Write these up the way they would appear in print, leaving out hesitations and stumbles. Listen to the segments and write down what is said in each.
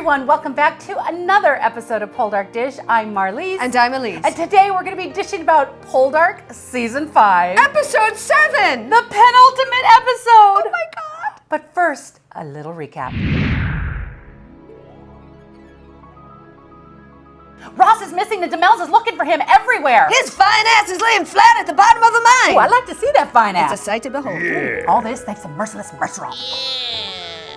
everyone, welcome back to another episode of PoldarkDish. I'm Marlise. And I'm Elyse. And today we're going to be dishing about Poldark Season 5. Episode 7! The penultimate episode! Oh my god! But first, a little recap. Ross is missing and DeMel's is looking for him everywhere. His fine ass is laying flat at the bottom of the mine. Oh, I like to see that fine ass. It's a sight to behold. Yeah. All this thanks to merciless Merceron.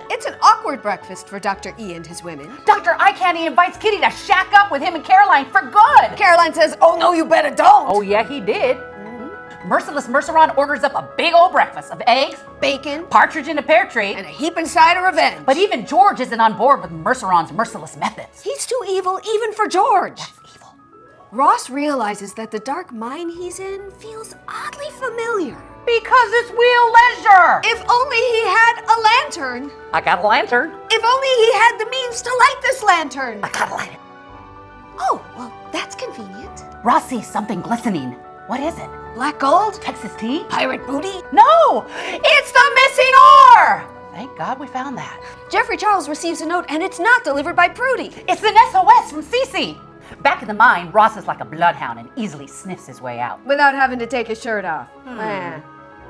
It's an awkward breakfast for Dr. E and his women. Dr. Eye Candy invites Kitty to shack up with him and Caroline for good. Caroline says, "Oh no, you better don't." Oh yeah, he did. Merciless Merceron orders up a big old breakfast of eggs, bacon, partridge in a pear tree, and a heap inside of revenge. But even George isn't on board with Merceron's merciless methods. He's too evil even for George. That's evil. Ross realizes that the dark mine he's in feels oddly familiar. Because it's Wheel Leisure. If only he had a lantern. I got a lantern. If only he had the means to light this lantern. I gotta light it. Oh, well, that's convenient. Ross sees something glistening. What is it? Black gold? Texas tea? Pirate booty? No! It's the missing ore! Thank God we found that. Jeffrey Charles receives a note and it's not delivered by Prudy. It's an SOS from Cece. Back in the mine, Ross is like a bloodhound and easily sniffs his way out. Without having to take his shirt off.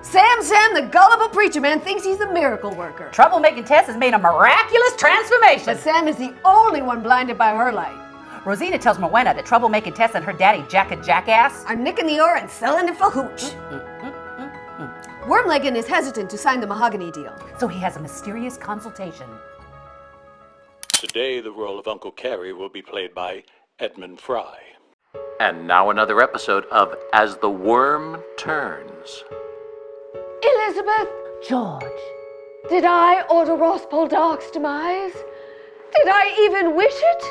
Sam, the gullible preacher man, thinks he's a miracle worker. Troublemaking Tess has made a miraculous transformation. But Sam is the only one blinded by her light. Rosina tells Morwenna that Troublemaking Tess and her daddy, Jack a Jackass, are nicking the ore and selling it for hooch. Wormleggin is hesitant to sign the mahogany deal. So he has a mysterious consultation. Today, the role of Uncle Carrie will be played by Edmund Fry. And now another episode of As the Worm Turns. Elizabeth! George. Did I order Ross Poldark's demise? Did I even wish it?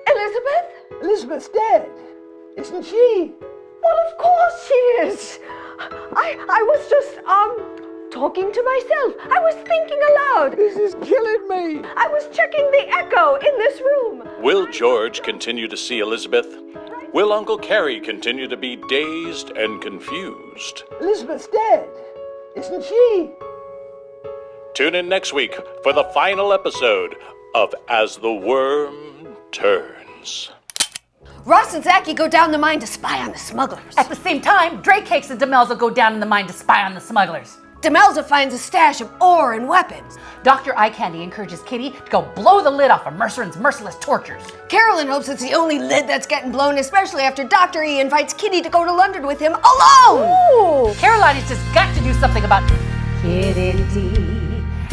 Elizabeth? Elizabeth's dead, isn't she? Well, of course she is. I was just, talking to myself. I was thinking aloud. This is killing me. I was checking the echo in this room. Will George continue to see Elizabeth? Will Uncle Carrie continue to be dazed and confused? Elizabeth's dead, isn't she? Tune in next week for the final episode of As the Worm Turns. Ross and Zachy go down the mine to spy on the smugglers. At the same time, Drake Cakes and Demelza go down in the mine to spy on the smugglers. Demelza finds a stash of ore and weapons. Dr. Eye Candy encourages Kitty to go blow the lid off of Merceron's merciless tortures. Carolyn hopes it's the only lid that's getting blown, especially after Dr. E invites Kitty to go to London with him alone. Ooh. Caroline has just got to do something about Kitty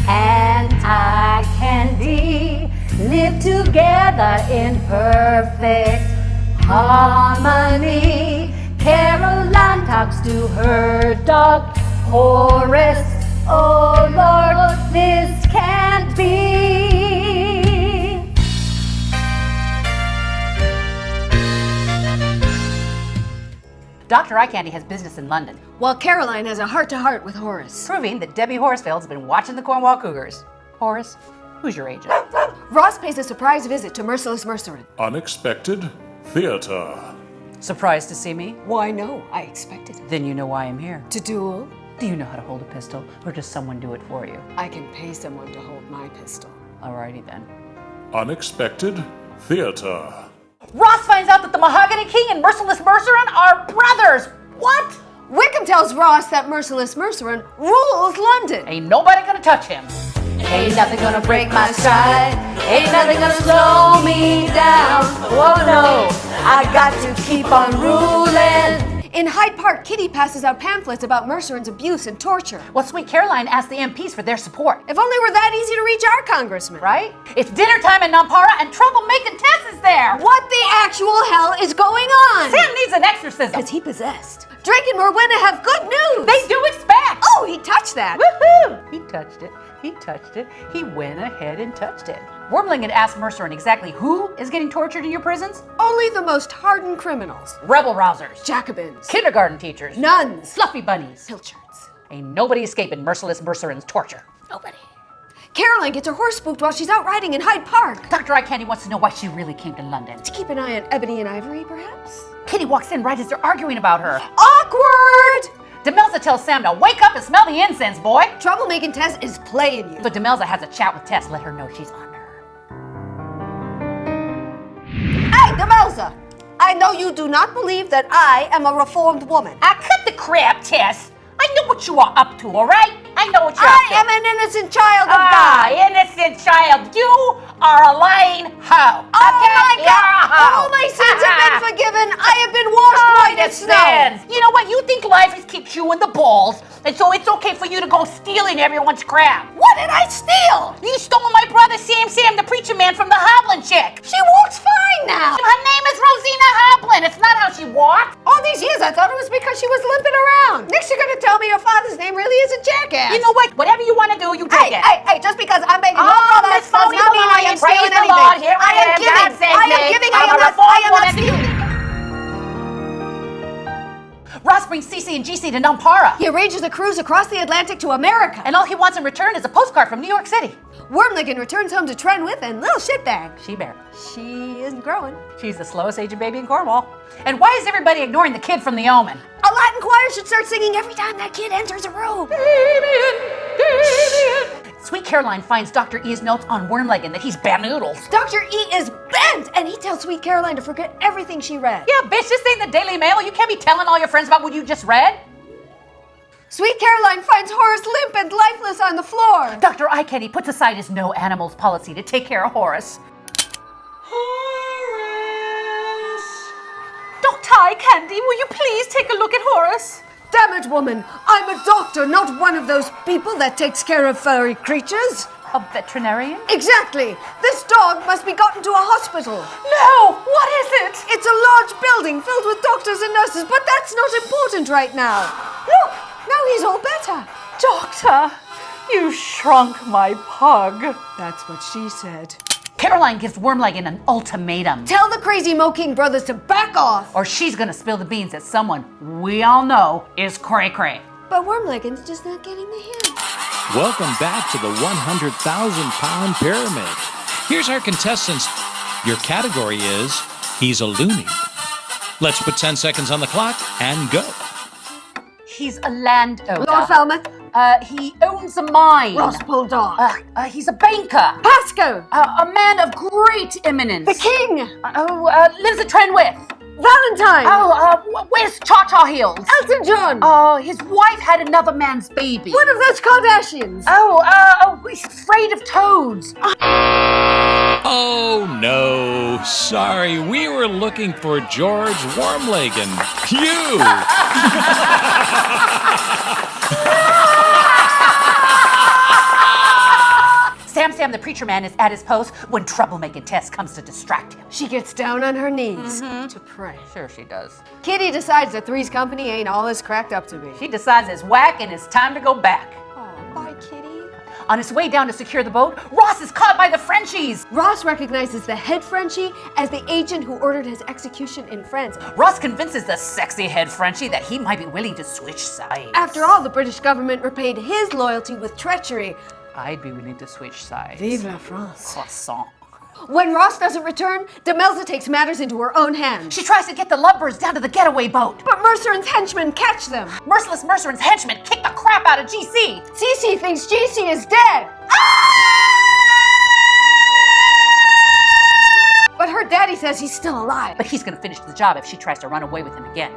and Eye Candy live together in perfect harmony. Caroline talks to her dog Horace. Oh Lord, this can't be. Dr. Eye Candy has business in London, while Caroline has a heart-to-heart with Horace. proving that Debbie Horsfield's been watching the Cornwall Cougars. Horace, who's your agent? Ross pays a surprise visit to Merciless Merceron. Unexpected theater. Surprised to see me? Why, no, I expected it. Then you know why I'm here. To duel? Do you know how to hold a pistol, or does someone do it for you? I can pay someone to hold my pistol. Alrighty then. Unexpected theater. Ross finds out that the Mahogany King and Merciless Merceron are brothers! What? Wickham tells Ross that Merciless Merceron rules London. Ain't nobody gonna touch him. Ain't nothing gonna break my stride. Ain't nothing gonna slow me down. Oh no, I got to keep on ruling. In Hyde Park, Kitty passes out pamphlets about Merceron's abuse and torture. Well, Sweet Caroline asked the MPs for their support. If only we're that easy to reach our congressman. Right? It's dinner time in Nampara and Troublemaking Tess is there. What the actual hell is going on? Sam needs an exorcism. Is he possessed? Drake and Morwenna have good news. They do expect. Oh, he touched that. Woohoo! He touched it. He touched it. He went ahead and touched it. Wormling had asked Merceron exactly who is getting tortured in your prisons. Only the most hardened criminals. Rebel rousers. Jacobins. Kindergarten teachers. Nuns. Fluffy bunnies. Pilchards. Ain't nobody escaping Merciless Merceron's torture. Nobody. Caroline gets her horse spooked while she's out riding in Hyde Park. Dr. Eye Candy wants to know why she really came to London. To keep an eye on Ebony and Ivory, perhaps? Kitty walks in right as they're arguing about her. Awkward! Demelza tells Sam to wake up and smell the incense, boy. Troublemaking Tess is playing you. So Demelza has a chat with Tess, let her know she's on her. Rosa, I know you do not believe that I am a reformed woman. I cut the crap, Tess. I know what you are up to, all right? I know what you're up to. I am an innocent child of God. Innocent child. You are a lying hoe. Oh my God! All my sins have been forgiven. I have been washed white as snow. You know what? You think life has kicked you in the balls, and so it's okay for you to go stealing everyone's crap. What did I steal? You stole my brother Sam, the preacher man from the Hoblin chick. She walks fine now. Her name is Rosina Apple. It's not how she walked. All these years I thought it was because she was limping around. Next you're gonna tell me your father's name really is a jackass. You know what? Whatever you want to do, you take it. Hey, just because I'm begging your brother Miss does not mean I am Praise stealing the anything. Lord. Here I am giving. God save I am me. giving. I'm a I am not reformed stealing. Ross brings Cece and GC to Nampara. He arranges a cruise across the Atlantic to America. And all he wants in return is a postcard from New York City. Wormligan returns home to Trenwith and little shitbag. She-bear. She isn't growing. She's the slowest aging baby in Cornwall. And why is everybody ignoring the kid from The Omen? A Latin choir should start singing every time that kid enters a room. Sweet Caroline finds Dr. E's notes on Wormligan that he's bad-noodles. Dr. E is bent, and he tells Sweet Caroline to forget everything she read. Yeah, bitch, this ain't the Daily Mail. You can't be telling all your friends about what you just read. Sweet Caroline finds Horace limp and lifeless on the floor. Dr. Eye-Candy puts aside his no animals policy to take care of Horace. Dr. Eye-Candy, will you please take a look at Horace? Damn it, woman. I'm a doctor, not one of those people that takes care of furry creatures. A veterinarian? Exactly. This dog must be gotten to a hospital. No! What is it? It's a large building filled with doctors and nurses, but that's not important right now. Look, now he's all better. Doctor, you shrunk my pug. That's what she said. Caroline gives Wormligan an ultimatum. Tell the crazy Mo-King brothers to back off. Or she's gonna spill the beans that someone we all know is cray-cray. But Wormligan's just not getting the hint. Welcome back to the 100,000-pound pyramid. Here's our contestants. Your category is, he's a loony. Let's put 10 seconds on the clock and go. He's a landowner. Lord Falmouth. He owns a mine. Ross POLDARK. He's a banker. Pasco. A man of great eminence. The King. Lives at Trenwith. Valentine. Where's Cha-Cha Hills? Elton John. His wife had another man's baby. One of those Kardashians. He's afraid of toads. Oh, no. Sorry, we were looking for George Wormligan. You! Sam the preacher man is at his post when troublemaking Tess comes to distract him. She gets down on her knees to pray. Sure she does. Kitty decides that Three's Company ain't all it's cracked up to be. She decides it's whack and it's time to go back. Oh, bye, Kitty. On his way down to secure the boat, Ross is caught by the Frenchies. Ross recognizes the head Frenchie as the agent who ordered his execution in France. Ross convinces the sexy head Frenchie that he might be willing to switch sides. After all, the British government repaid his loyalty with treachery. I'd be willing to switch sides. Vive la France. Croissant. When Ross doesn't return, Demelza takes matters into her own hands. She tries to get the lovebirds down to the getaway boat. But Mercer and henchmen catch them. Merciless Mercer and henchmen kick the crap out of GC. Cece thinks GC is dead. But her daddy says he's still alive. But he's gonna finish the job if she tries to run away with him again.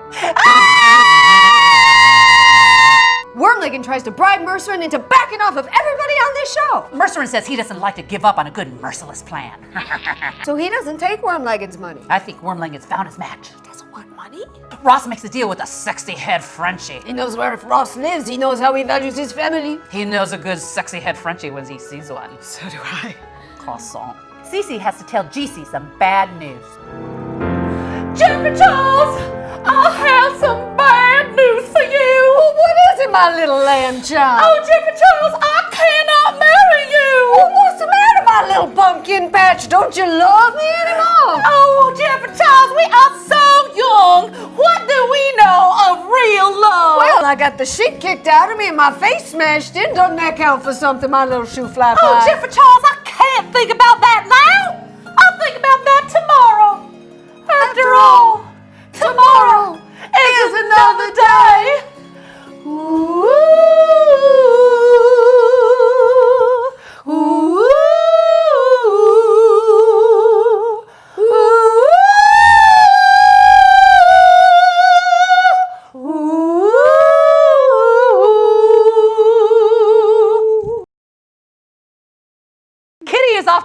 Wormligan tries to bribe Mercerin into backing off of everybody on this show. Mercerin says he doesn't like to give up on a good merciless plan. So he doesn't take Wormligan's money. I think Wormligan's found his match. He doesn't want money? Ross makes a deal with the sexy head Frenchie. He knows where if Ross lives, he knows how he values his family. He knows a good sexy head Frenchie when he sees one. So do I. Croissant. Cece has to tell GC some bad news. Jennifer Charles, I have some bad news for you. Well, what is it, my little lamb child? Oh, Jennifer Charles, I cannot marry you. Well, what's the matter, my little pumpkin patch? Don't you love me anymore? Oh, Jennifer Charles, we are so young. What do we know of real love? Well, I got the shit kicked out of me and my face smashed in. Doesn't that count for something, my little shoe fly Oh, pie? Jennifer Charles, I can't think about that now. I'll think about that tomorrow. After all, tomorrow is another day. Ooh, ooh, ooh.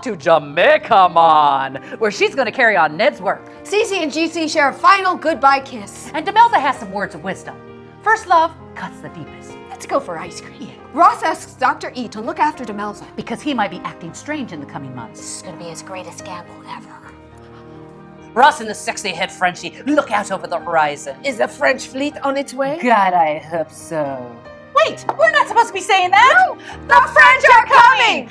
off to Jamaica, man, where she's going to carry on Ned's work. Cece and GC share a final goodbye kiss. And Demelza has some words of wisdom. First love cuts the deepest. Let's go for ice cream. Ross asks Dr. E to look after Demelza. Because he might be acting strange in the coming months. This is going to be his greatest gamble ever. Ross and the sexy head Frenchie look out over the horizon. Is the French fleet on its way? God, I hope so. Wait, we're not supposed to be saying that. No, the French are coming!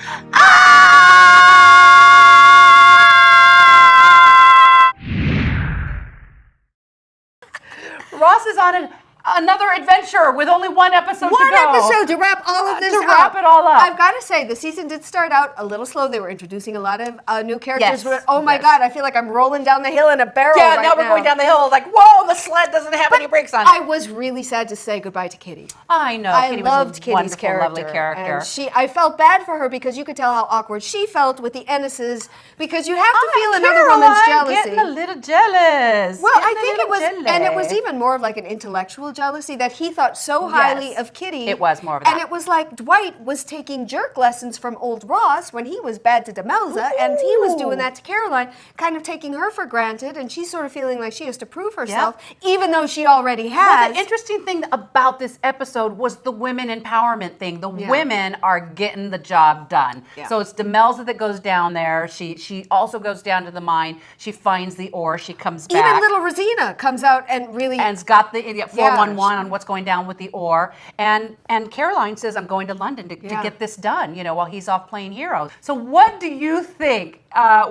Ross is on another adventure with only one episode to go. One episode to wrap all of this To up. wrap it all up. I've got to say, the season did start out a little slow. They were introducing a lot of new characters. Yes, But oh my yes. God, I feel like I'm rolling down the hill in a barrel Yeah, right now we're going down the hill like, whoa, the sled doesn't have any brakes on it. I was really sad to say goodbye to Kitty. I know. I Kitty loved was a Kitty's wonderful, character. lovely character. And I felt bad for her because you could tell how awkward she felt with the Ennises because you have to feel another woman's jealousy. Getting a little jealous. Well, I Getting a think it little was, jealous. and it was even more of like an intellectual jealousy that he thought so highly Yes. of Kitty. It was more of And that. it was like Dwight was taking jerk lessons from old Ross when he was bad to Demelza, and he was doing that to Caroline, kind of taking her for granted, and she's sort of feeling like she has to prove herself, even though she already Well, has. the interesting thing about this episode was the women empowerment thing. The women are getting the job done. Yeah. So it's Demelza that goes down there. She also goes down to the mine. She finds the ore. She comes back. Even little Rosina comes out and really... And's got the 411 on what's going down with the ore. And Caroline says, I'm going to London to get this done, while he's off playing hero. So what do you think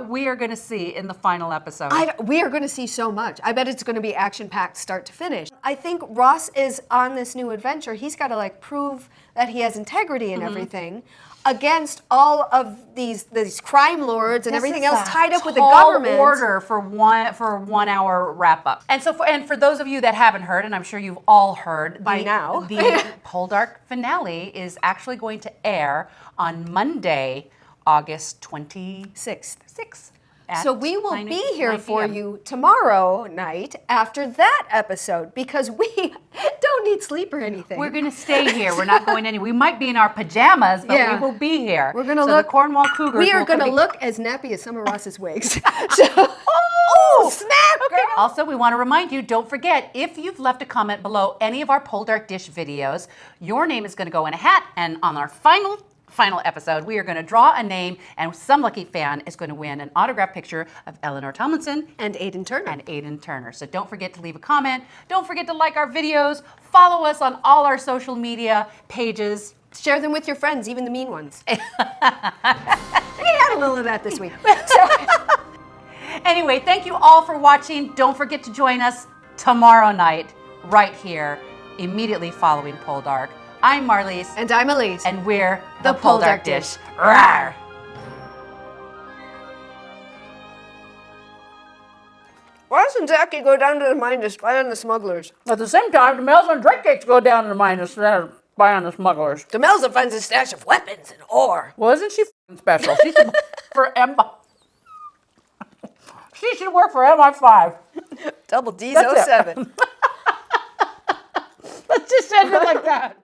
we are going to see in the final episode? we are going to see so much. I bet it's going to be action-packed start to finish. I think Ross is on this new adventure. He's got to prove that he has integrity and everything against all of these crime lords and everything else tied up with the government. Order for 1 hour wrap up. And so for those of you that haven't heard, and I'm sure you've all heard By now. the Poldark finale is actually going to air on Monday, August 26th. So we will be here 9 for p.m. you tomorrow night after that episode because we don't need sleep or anything. We're going to stay here. We're not going anywhere. We might be in our pajamas, but we will be here. We're going to so look. The Cornwall Cougars. We are going to look as nappy as some of Ross's wigs. Oh, snap! Girl. Also, we want to remind you, don't forget, if you've left a comment below any of our PoldarkDish videos, your name is going to go in a hat, and on our final episode, we are going to draw a name, and some lucky fan is going to win an autographed picture of Eleanor Tomlinson And Aiden Turner. So don't forget to leave a comment. Don't forget to like our videos. Follow us on all our social media pages. Share them with your friends, even the mean ones. We had a little of that this week. Anyway, thank you all for watching. Don't forget to join us tomorrow night, right here, immediately following Poldark. I'm Marlise. And I'm Elyse. And we're The the Poldark PoldarkDish. Rawr! Ross and Zachy go down to the mine to spy on the smugglers. At the same time, Demelza and Drake Cakes go down to the mine to spy on the smugglers. Demelza finds a stash of weapons and ore. Well, isn't she special? She should for She should work for MI5. Double D's That's it. 07. Let's just end it like that.